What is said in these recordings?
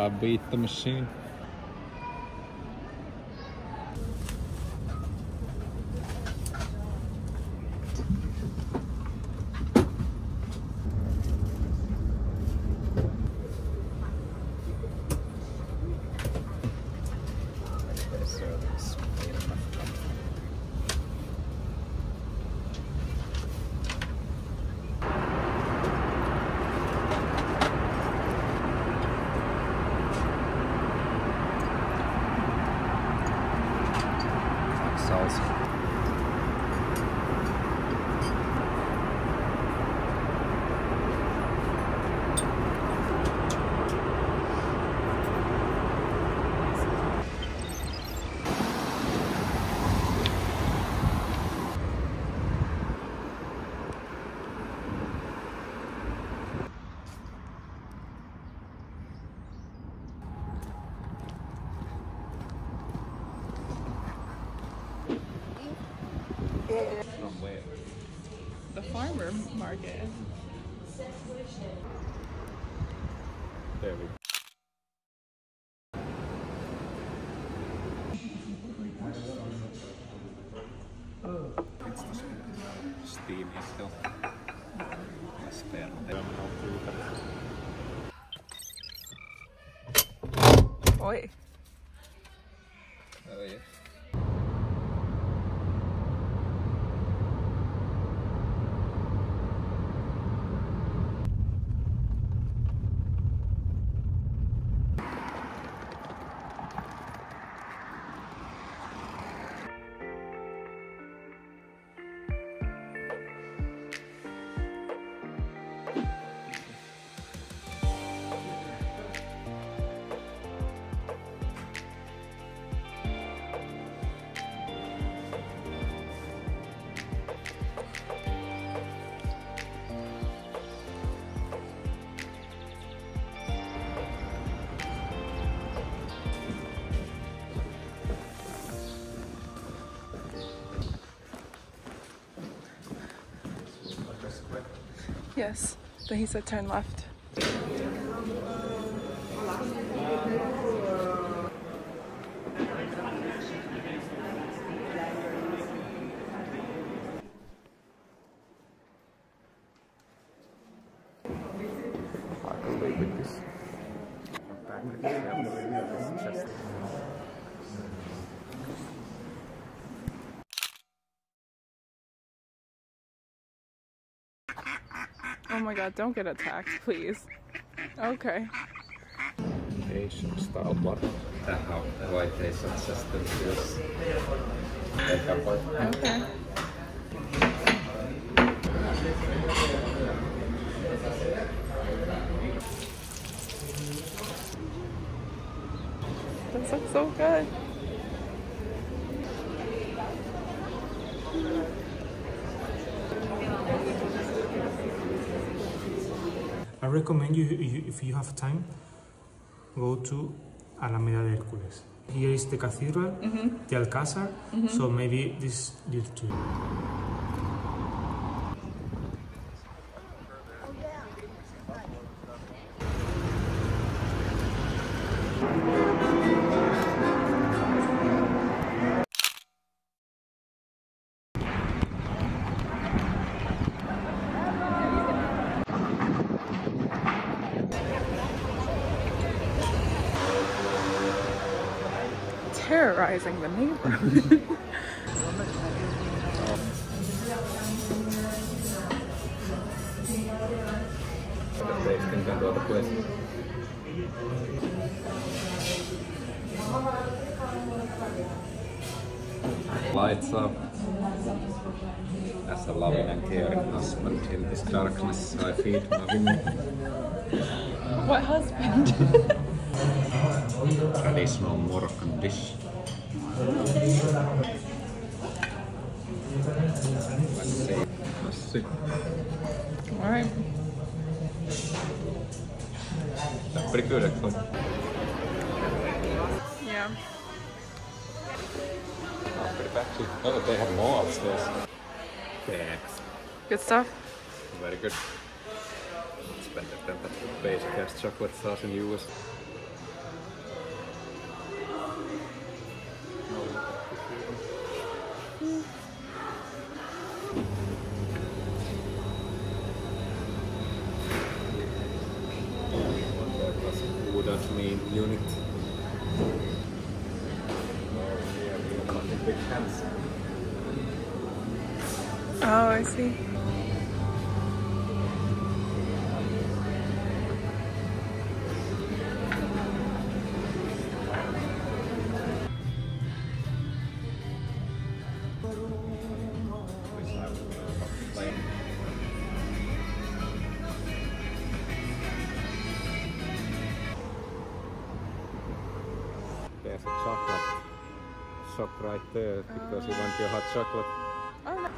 Beat the Machine. From where? The farmer market. There we go. Steamy still. Oi. Oh yeah. Yes, but he said turn left. Oh my god, don't get attacked, please. Okay. Asian style blood. Why they suggested this take apart. Okay. This looks so good. I recommend you, if you have time, go to Alameda de Hércules. Here is the cathedral, the Alcázar, so maybe this leads to it. Terrorizing the neighborhood. Lights up. As a loving and caring husband in this darkness, I feed my women. What husband? Traditional Moroccan dish. Let's see. Alright. That's pretty good actually. Yeah. Not pretty bad too. Oh, they have more upstairs. Thanks. Good stuff? Very good. It's better than that basic ass chocolate sauce in US. mean unit. Big hands. Oh, I see. There's a chocolate shop right there because you want your hot chocolate. Oh, no.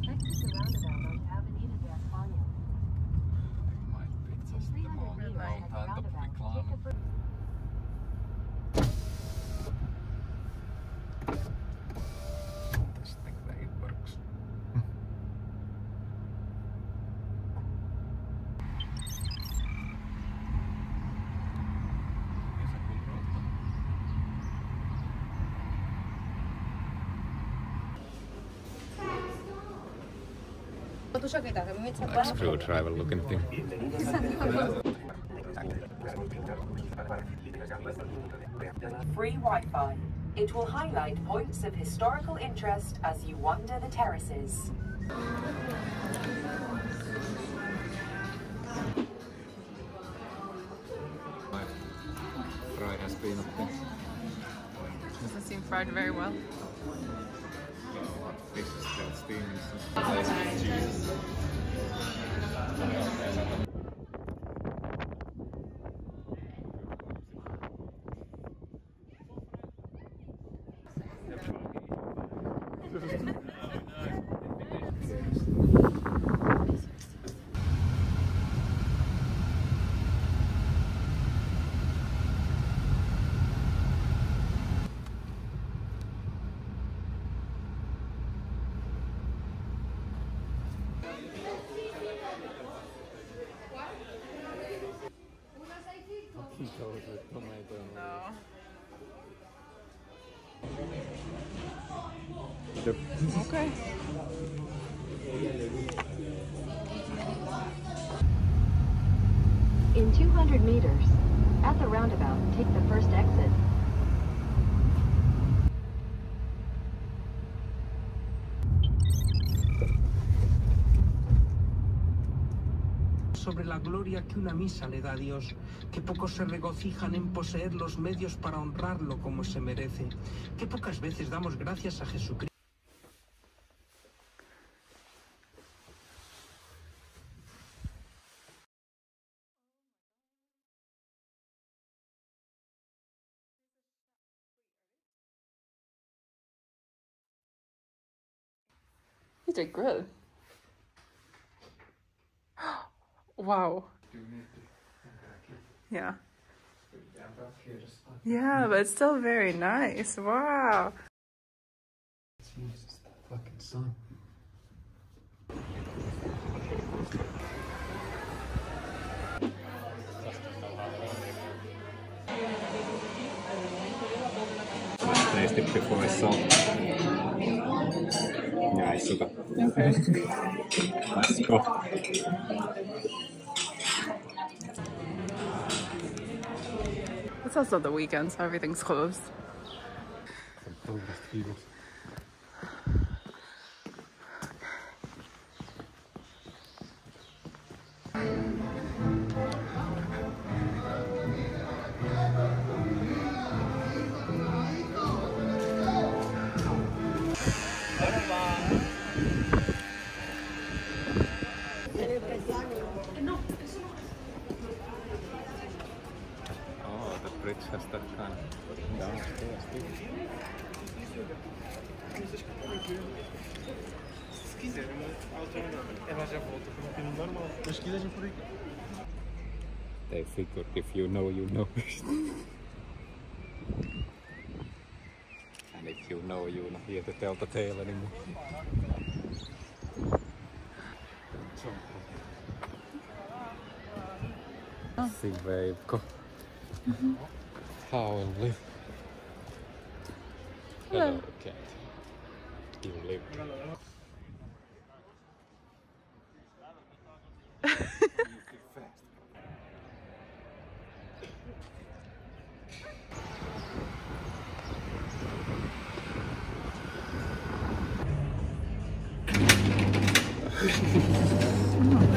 Exit the roundabout on Avenida de España. Might be just the 300 meters wrong at the time to roundabout, recline. take a break. This thing that it works. Screwdriver looking thing. Free Wi-Fi. It will highlight points of historical interest as you wander the terraces. My fry has been up there. Doesn't seem fried very well. Fish is still steaming. Nice cheese. Okay. In 200 meters, at the roundabout, take the first exit. Sobre la gloria que una misa le da a Dios, que pocos se regocijan en poseer los medios para honrarlo como se merece, que pocas veces damos gracias a Jesucristo. You did good. Wow. Yeah. Yeah, but it's still very nice. Wow. Jesus, the fucking sun. Let's taste it before I saw. Yeah, it's sugar. Okay. Let's go. It's also the weekend, so everything's closed. Oh, the bridge has that kind of downstairs too. Se quiser, ela já volta para um caminho normal. Mas se quiseres por aqui. They figured if you know, you know. And if you know, you're not here to tell the tale anymore. See where you've got. How will live. Hello, cat. You live.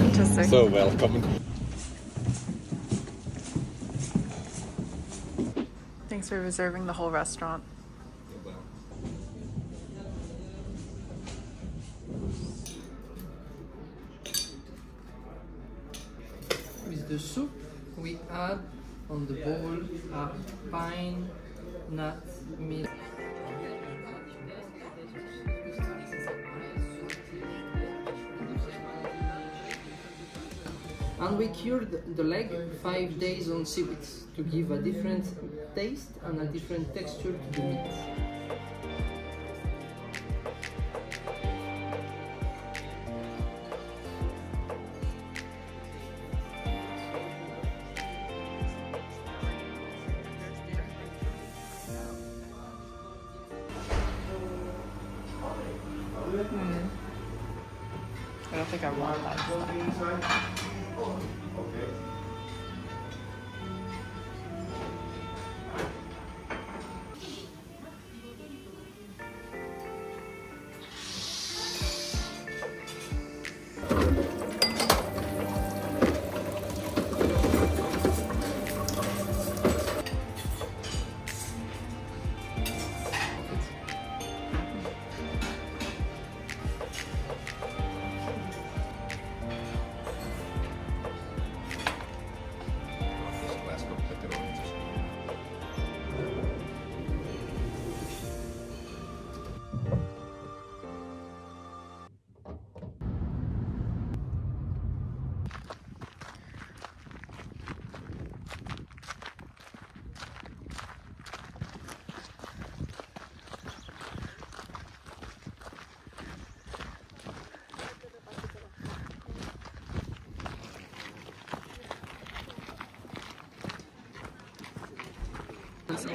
Interesting. So welcome. Thanks for reserving the whole restaurant. With the soup, we add on the bowl a pine nut milk. And we cured the leg 5 days on seaweeds to give a different taste and a different texture to the meat. I don't think I want that stuff.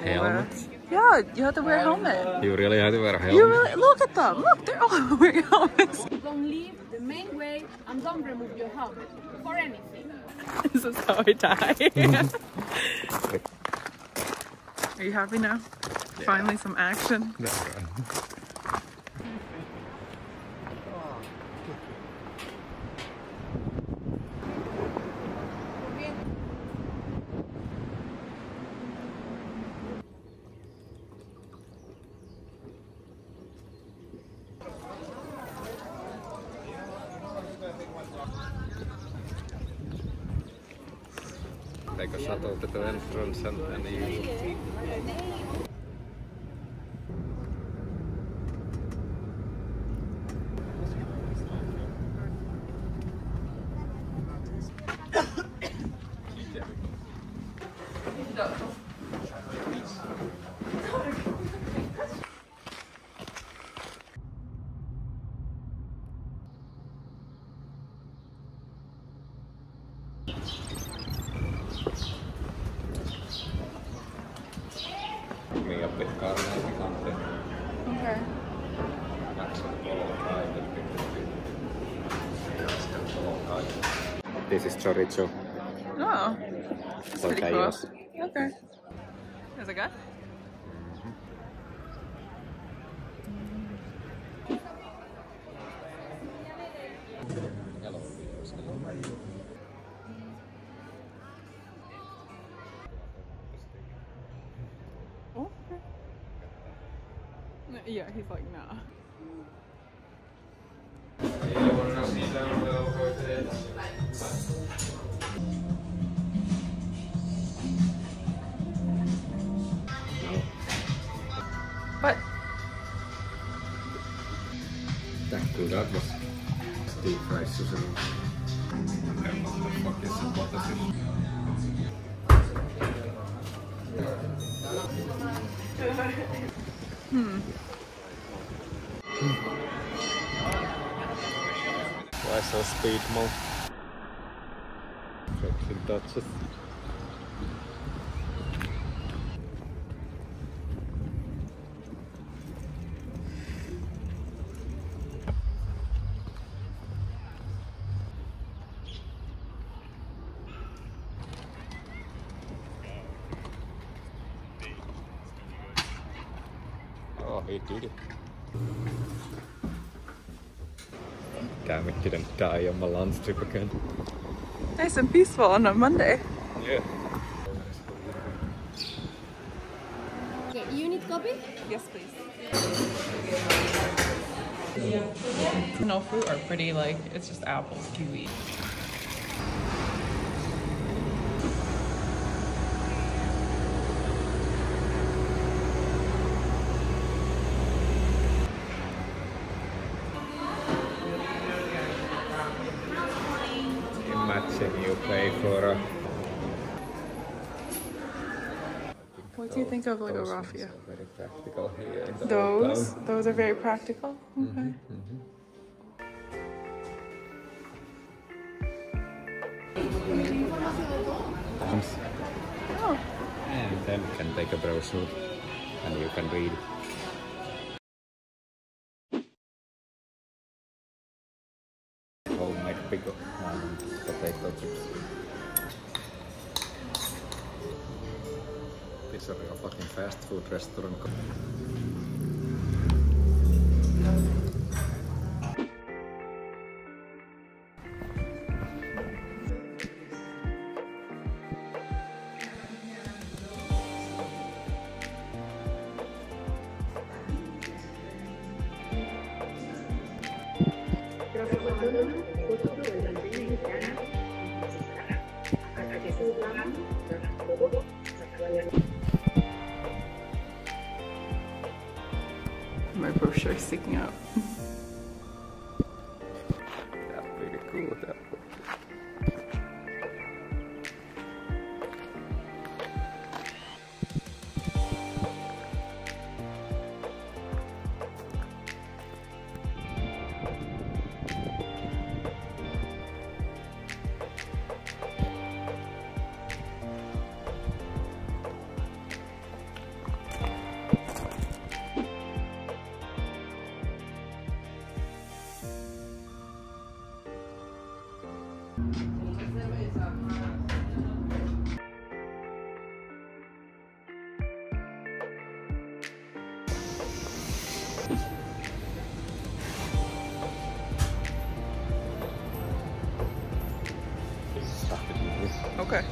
Helmet. Yeah, you have to wear a helmet. You really have to wear a helmet. You really look at them. Look, they're all wearing helmets. Don't leave the main way and don't remove your helmet for anything. This is how I die. Are you happy now? Yeah. Finally some action. That's right. Take a shuttle to the entrance and then you... Okay. This is chorizo. Oh, that's pretty cool. Tortillas. Okay. Is it good? Oh, okay. Yeah, he's like, nah. What? That was deep fried sushi. And what the fuck is a butterfish? Why so speed mode? Friction touches. he did it. Damn, it didn't die on my lunch trip again. Nice and peaceful on a Monday. Yeah. Okay, you need copy? Yes, please. No fruit are pretty, like, it's just apples, kiwi. Imagine you pay for a... What do you think of like a Those raffia? ones are very practical here in the old town. Those are very practical. Okay. Oh. And then you can take a brochure and you can read. Homemade pickle and potato chips. This is a real fucking fast food restaurant. My brochure is sticking out. That's pretty cool. That Okay.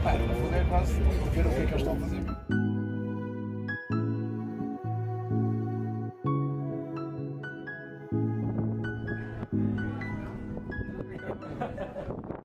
Para poder quase ver o que é que eles estão a fazer.